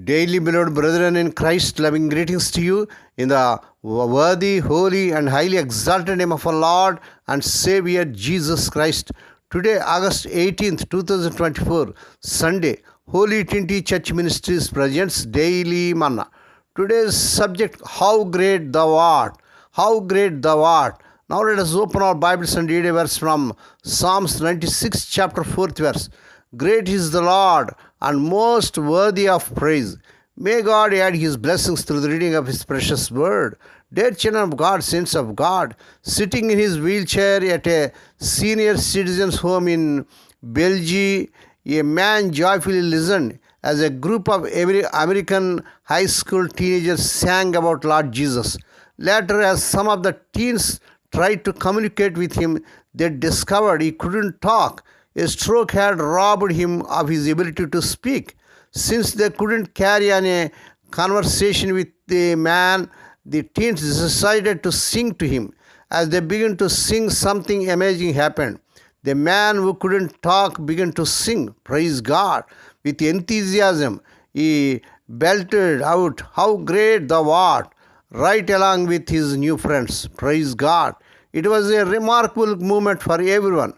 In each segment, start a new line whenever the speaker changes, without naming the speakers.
Daily, beloved brethren in Christ, loving greetings to you in the worthy, holy, and highly exalted name of our Lord and Savior Jesus Christ. Today, August 18th, 2024, Sunday, Holy Trinity Church Ministries presents Daily Manna. Today's subject, How Great Thou Art. How Great Thou Art. Now let us open our Bibles and read a verse from Psalms 96, chapter 4th verse. Great is the Lord and most worthy of praise. May God add His blessings through the reading of His precious word. Dear children of God, saints of God, sitting in his wheelchair at a senior citizens' home in Belgium, a man joyfully listened as a group of American high school teenagers sang about Lord Jesus. Later, as some of the teens tried to communicate with him, they discovered he couldn't talk. A stroke had robbed him of his ability to speak. Since they couldn't carry on a conversation with the man, the teens decided to sing to him. As they began to sing, something amazing happened. The man who couldn't talk began to sing, praise God. With enthusiasm, he belted out, How great thou art, right along with his new friends, praise God. It was a remarkable moment for everyone.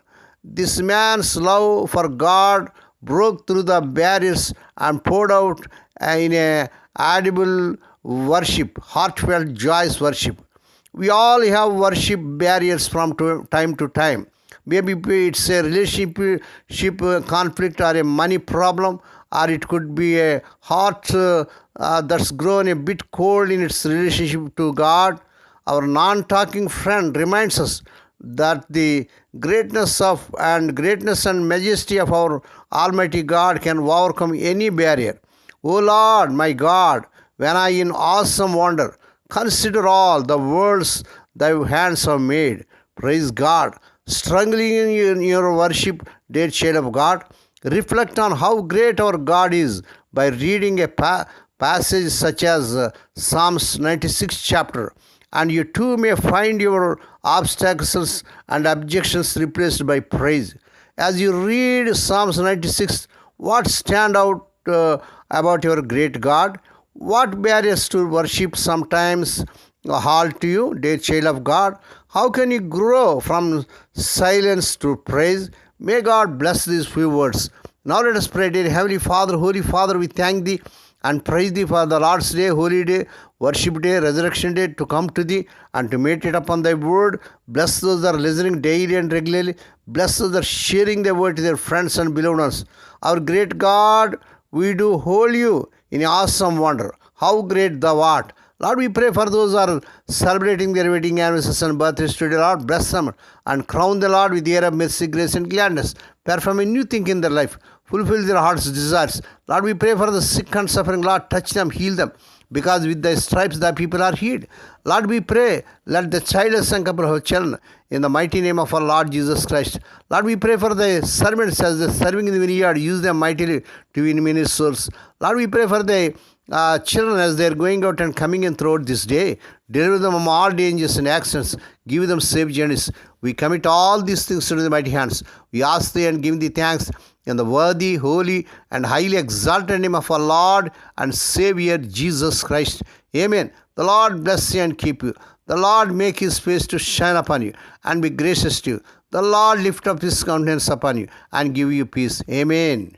This man's love for God broke through the barriers and poured out in a audible worship, heartfelt, joyous worship. We all have worship barriers from time to time. Maybe it's a relationship conflict or a money problem, or it could be a heart that's grown a bit cold in its relationship to God. Our non-talking friend reminds us that the greatness and majesty of our Almighty God can overcome any barrier. O Lord, my God, when I in awesome wonder consider all the worlds thy hands have made. Praise God. Struggling in your worship, dear child of God, reflect on how great our God is by reading a passage such as Psalms 96 chapter. And you too may find your obstacles and objections replaced by praise. As you read Psalms 96, what stand out about your great God? What barriers to worship sometimes halt you, dear child of God? How can you grow from silence to praise? May God bless these few words. Now let us pray. Dear Heavenly Father, Holy Father, we thank Thee and praise Thee for the Lord's Day, Holy Day, Worship Day, Resurrection Day, to come to Thee and to meditate upon Thy word. Bless those that are listening daily and regularly. Bless those that are sharing Thy word to their friends and beloved ones. Our great God, we do hold You in awesome wonder. How great Thou art. Lord, we pray for those who are celebrating their wedding anniversaries and birthdays today. Lord, bless them and crown the Lord with the year of mercy, grace, and gladness. Perform a new thing in their life. Fulfill their heart's desires. Lord, we pray for the sick and suffering. Lord, touch them, heal them, because with Thy stripes the people are healed. Lord, we pray, let the childless and couple have children in the mighty name of our Lord Jesus Christ. Lord, we pray for the servants as they're serving in the vineyard. Use them mightily to win many souls. Lord, we pray for the children as they are going out and coming in throughout this day. Deliver them from all dangers and accidents. Give them safe journeys. We commit all these things to the mighty hands. We ask Thee and give Thee thanks in the worthy, holy, and highly exalted name of our Lord and Savior Jesus Christ. Amen. The Lord bless you and keep you. The Lord make His face to shine upon you and be gracious to you. The Lord lift up His countenance upon you and give you peace. Amen.